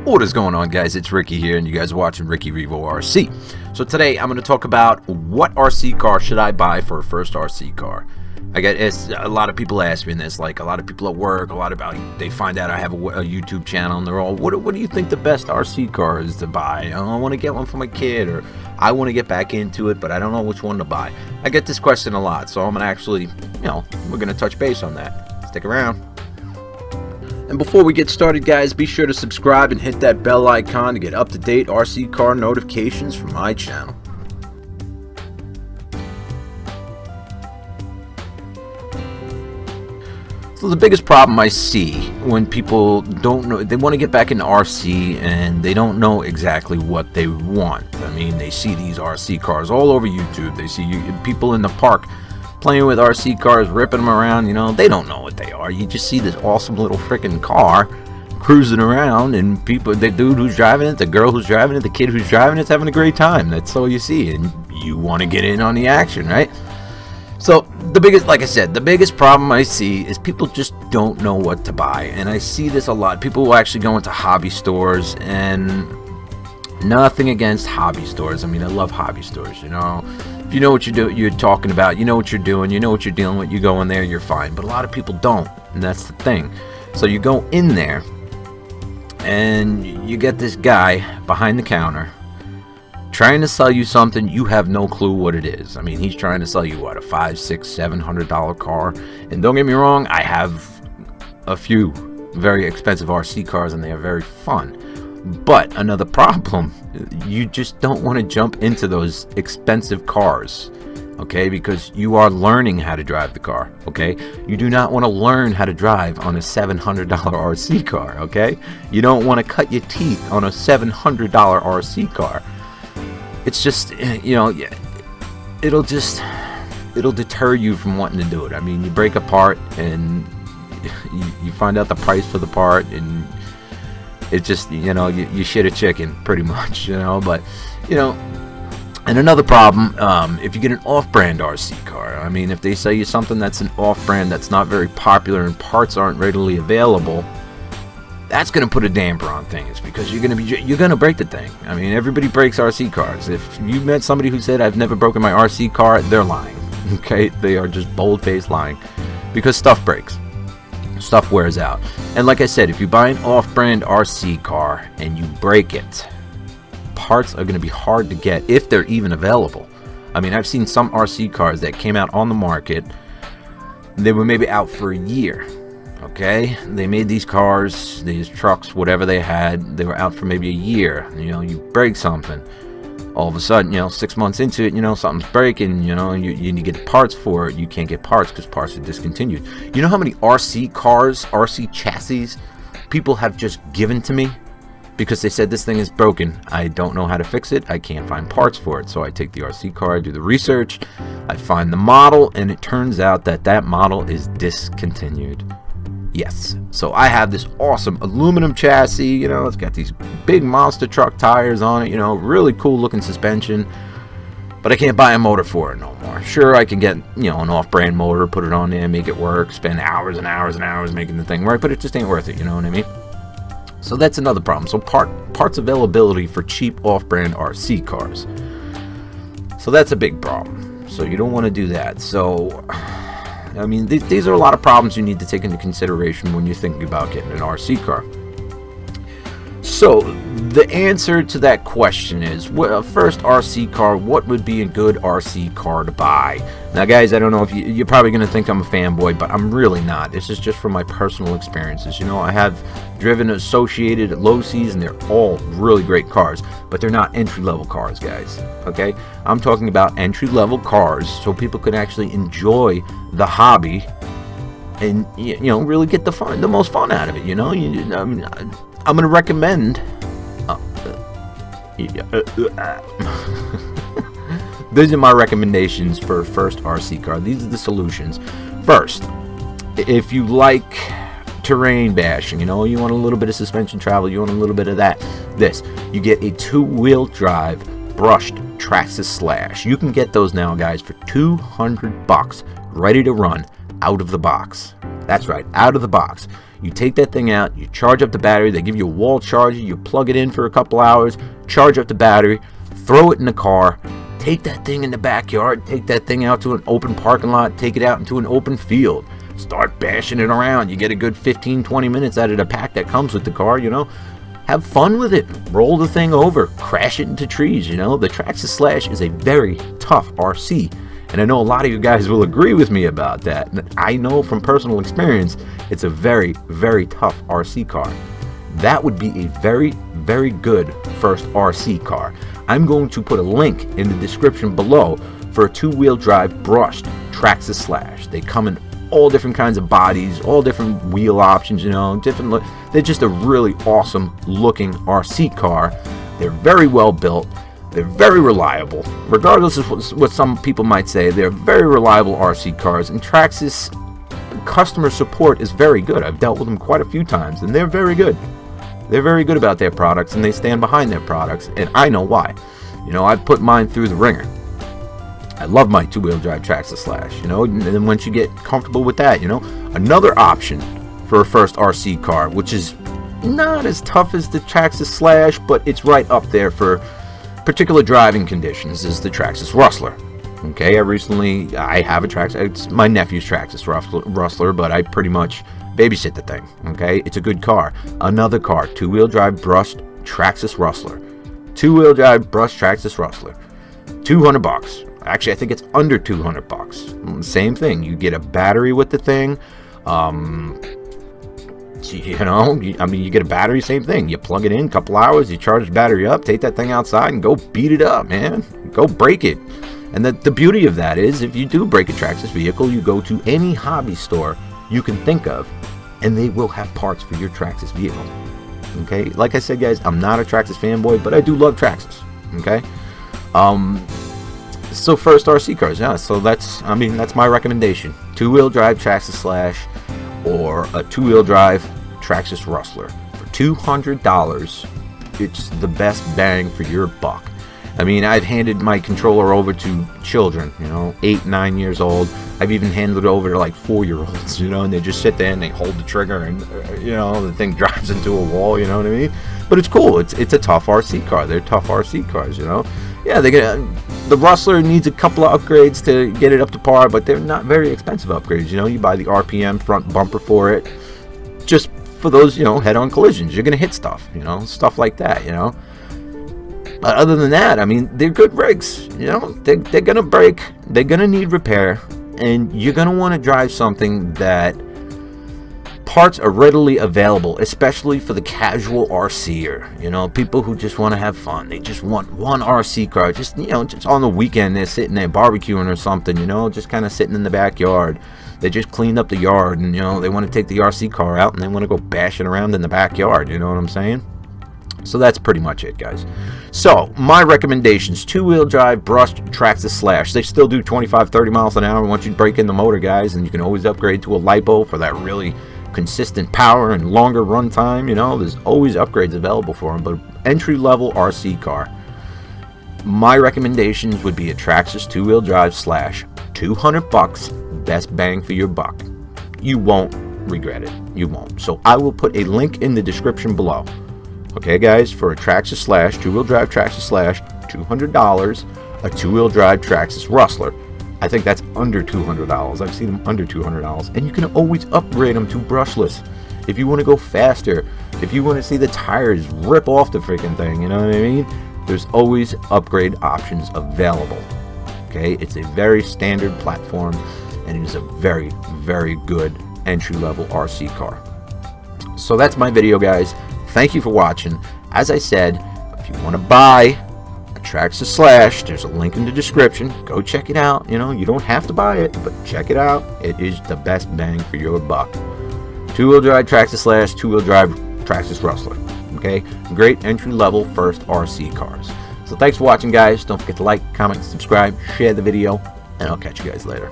What is going on, guys? It's Ricky here, and you guys are watching Ricky Revo RC. So today I'm going to talk about what RC car should I buy for a first RC car. I get a lot of people ask me this, like a lot of people at work, they find out I have a YouTube channel, and they're all, what do you think the best RC car is to buy? I want to get one for my kid, or I want to get back into it, but I don't know which one to buy. I get this question a lot, so I'm going to actually, we're going to touch base on that. Stick around. And before we get started, guys, be sure to subscribe and hit that bell icon to get up-to-date RC car notifications from my channel. So the biggest problem I see when people don't know, they want to get back into RC and they don't know exactly what they want. I mean, they see these RC cars all over YouTube. They see people in the park playing with RC cars, ripping them around, they don't know what they are. You just see this awesome little freaking car cruising around, and the dude who's driving it, the girl who's driving it, the kid who's driving it's having a great time. That's all you see, and you want to get in on the action, right? So like I said, the biggest problem I see is people just don't know what to buy, and I see this a lot. People will actually go into hobby stores, and nothing against hobby stores. I mean, I love hobby stores, If you know what you're talking about, you know what you're doing, you know what you're dealing with, you go in there, you're fine. But a lot of people don't, and that's the thing. So you go in there, and you get this guy behind the counter trying to sell you something you have no clue what it is. I mean, he's trying to sell you, what, a $500, $600, $700 car. And don't get me wrong, I have a few very expensive RC cars, and they are very fun. But another problem, you just don't want to jump into those expensive cars, okay? Because you are learning how to drive the car, okay? You do not want to learn how to drive on a $700 RC car, okay? You don't want to cut your teeth on a $700 RC car. It's just, it'll deter you from wanting to do it. I mean, you break a part and you find out the price for the part, and it just, you shit a chicken pretty much, but, and another problem, if you get an off-brand RC car, I mean, if they sell you something that's an off-brand that's not very popular and parts aren't readily available, that's going to put a damper on things, because you're going to break the thing. I mean, everybody breaks RC cars. If you met somebody who said, I've never broken my RC car, they're lying, okay? They are just bold-faced lying, because stuff breaks. Stuff wears out. And like I said, if you buy an off-brand RC car and you break it, parts are going to be hard to get, if they're even available. I mean, I've seen some RC cars that came out on the market, they were maybe out for a year, okay? They made these cars, these trucks, whatever they had, they were out for maybe a year. You break something, all of a sudden, 6 months into it, something's breaking, you need to get parts for it. You can't get parts because parts are discontinued. You know how many RC cars, RC chassis people have just given to me because they said this thing is broken, I don't know how to fix it, I can't find parts for it. So I take the RC car, I do the research, I find the model, and it turns out that model is discontinued. Yes, so I have this awesome aluminum chassis, it's got these big monster truck tires on it, really cool looking suspension, but I can't buy a motor for it no more. Sure, I can get, an off-brand motor, put it on there, make it work, spend hours and hours and hours making the thing work, but it just ain't worth it, you know what I mean? So that's another problem. So parts availability for cheap off-brand RC cars. So that's a big problem. So you don't want to do that. So I mean, these are a lot of problems you need to take into consideration when you're thinking about getting an RC car. So the answer to that question is, first RC car, what would be a good RC car to buy? Now, guys, I don't know if you're probably going to think I'm a fanboy, but I'm really not. This is just from my personal experiences. I have driven Associated at Low Seas, and they're all really great cars, but they're not entry-level cars, guys, okay? I'm talking about entry-level cars so people can actually enjoy the hobby and, really get the most fun out of it, I mean, I'm going to recommend these are my recommendations for first RC car. These are the solutions. First, if you like terrain bashing, you want a little bit of suspension travel, you want a little bit of this, you get a two-wheel drive brushed Traxxas Slash. You can get those now, guys, for $200, ready to run out of the box. That's right, out of the box. You take that thing out, you charge up the battery, they give you a wall charger, you plug it in for a couple hours, charge up the battery, throw it in the car, take that thing in the backyard, take that thing out to an open parking lot, take it out into an open field, start bashing it around. You get a good 15-20 minutes out of the pack that comes with the car, you know. Have fun with it. Roll the thing over, crash it into trees, you know. The Traxxas Slash is a very tough RC. And I know a lot of you guys will agree with me about that. And I know from personal experience, it's a very, very tough RC car. That would be a very, very good first RC car. I'm going to put a link in the description below for a two-wheel drive brushed Traxxas Slash. They come in all different kinds of bodies, all different wheel options, you know, different. They're just a really awesome looking RC car. They're very well built. They're very reliable. Regardless of what some people might say, they're very reliable RC cars, and Traxxas customer support is very good. I've dealt with them quite a few times, and they're very good. They're very good about their products, and they stand behind their products, and I know why. You know, I've put mine through the ringer. I love my two-wheel drive Traxxas Slash, you know, and then once you get comfortable with that, you know, another option for a first RC car, which is not as tough as the Traxxas Slash, but it's right up there for particular driving conditions, is the Traxxas Rustler. Okay, I have a Traxxas. It's my nephew's Traxxas Rustler, but I pretty much babysit the thing. Okay, it's a good car. Another car, two-wheel drive brushed Traxxas Rustler. Two-wheel drive brushed Traxxas Rustler. $200. Actually, I think it's under $200. Same thing. You get a battery with the thing. You know, I mean, you get a battery, same thing. You plug it in, a couple hours, you charge the battery up, take that thing outside, and go beat it up, man. Go break it. And the beauty of that is, if you do break a Traxxas vehicle, you go to any hobby store you can think of, and they will have parts for your Traxxas vehicle. Okay? Like I said, guys, I'm not a Traxxas fanboy, but I do love Traxxas. Okay? So first RC cars, yeah, so that's my recommendation. Two-wheel drive Traxxas Slash or a two-wheel drive Traxxas Rustler. For $200, it's the best bang for your buck. I mean, I've handed my controller over to children, you know, 8, 9 years old. I've even handed it over to like 4-year-olds, you know, and they just sit there and they hold the trigger and, you know, the thing drives into a wall, you know what I mean? But it's cool. It's a tough RC car. They're tough RC cars, you know? Yeah, the Rustler needs a couple of upgrades to get it up to par, but they're not very expensive upgrades. You know, you buy the RPM front bumper for it, just for those, you know, head-on collisions. You're gonna hit stuff, you know, stuff like that, you know. But other than that, I mean, they're good rigs. You know, they're gonna break, they're gonna need repair, and you're gonna want to drive something that parts are readily available, especially for the casual RCer. You know, people who just want to have fun. They just want one RC car. Just, you know, just on the weekend they're sitting there barbecuing or something, you know, just kind of sitting in the backyard. They just cleaned up the yard and, you know, they want to take the RC car out and they want to go bashing around in the backyard, you know what I'm saying? So that's pretty much it, guys. So my recommendations: two-wheel drive brushed Traxxas Slash. They still do 25-30 miles an hour once you break in the motor, guys, and you can always upgrade to a LiPo for that really consistent power and longer run time. You know, there's always upgrades available for them. But entry-level RC car, my recommendations would be a Traxxas two-wheel drive Slash. $200, best bang for your buck. You won't regret it. You won't. So I will put a link in the description below. Okay, guys, for a Traxxas Slash, two-wheel drive Traxxas Slash, $200. A two-wheel drive Traxxas Rustler, I think that's under $200. I've seen them under $200. And you can always upgrade them to brushless. If you want to go faster, if you want to see the tires rip off the freaking thing, you know what I mean? There's always upgrade options available. Okay, it's a very standard platform, and it is a very, very good entry-level RC car. So that's my video, guys. Thank you for watching. As I said, if you want to buy a Traxxas Slash, there's a link in the description. Go check it out. You know, you don't have to buy it, but check it out. It is the best bang for your buck. Two-wheel drive Traxxas Slash, two-wheel drive Traxxas Rustler. Okay, great entry-level first RC cars. So thanks for watching, guys. Don't forget to like, comment, subscribe, share the video, and I'll catch you guys later.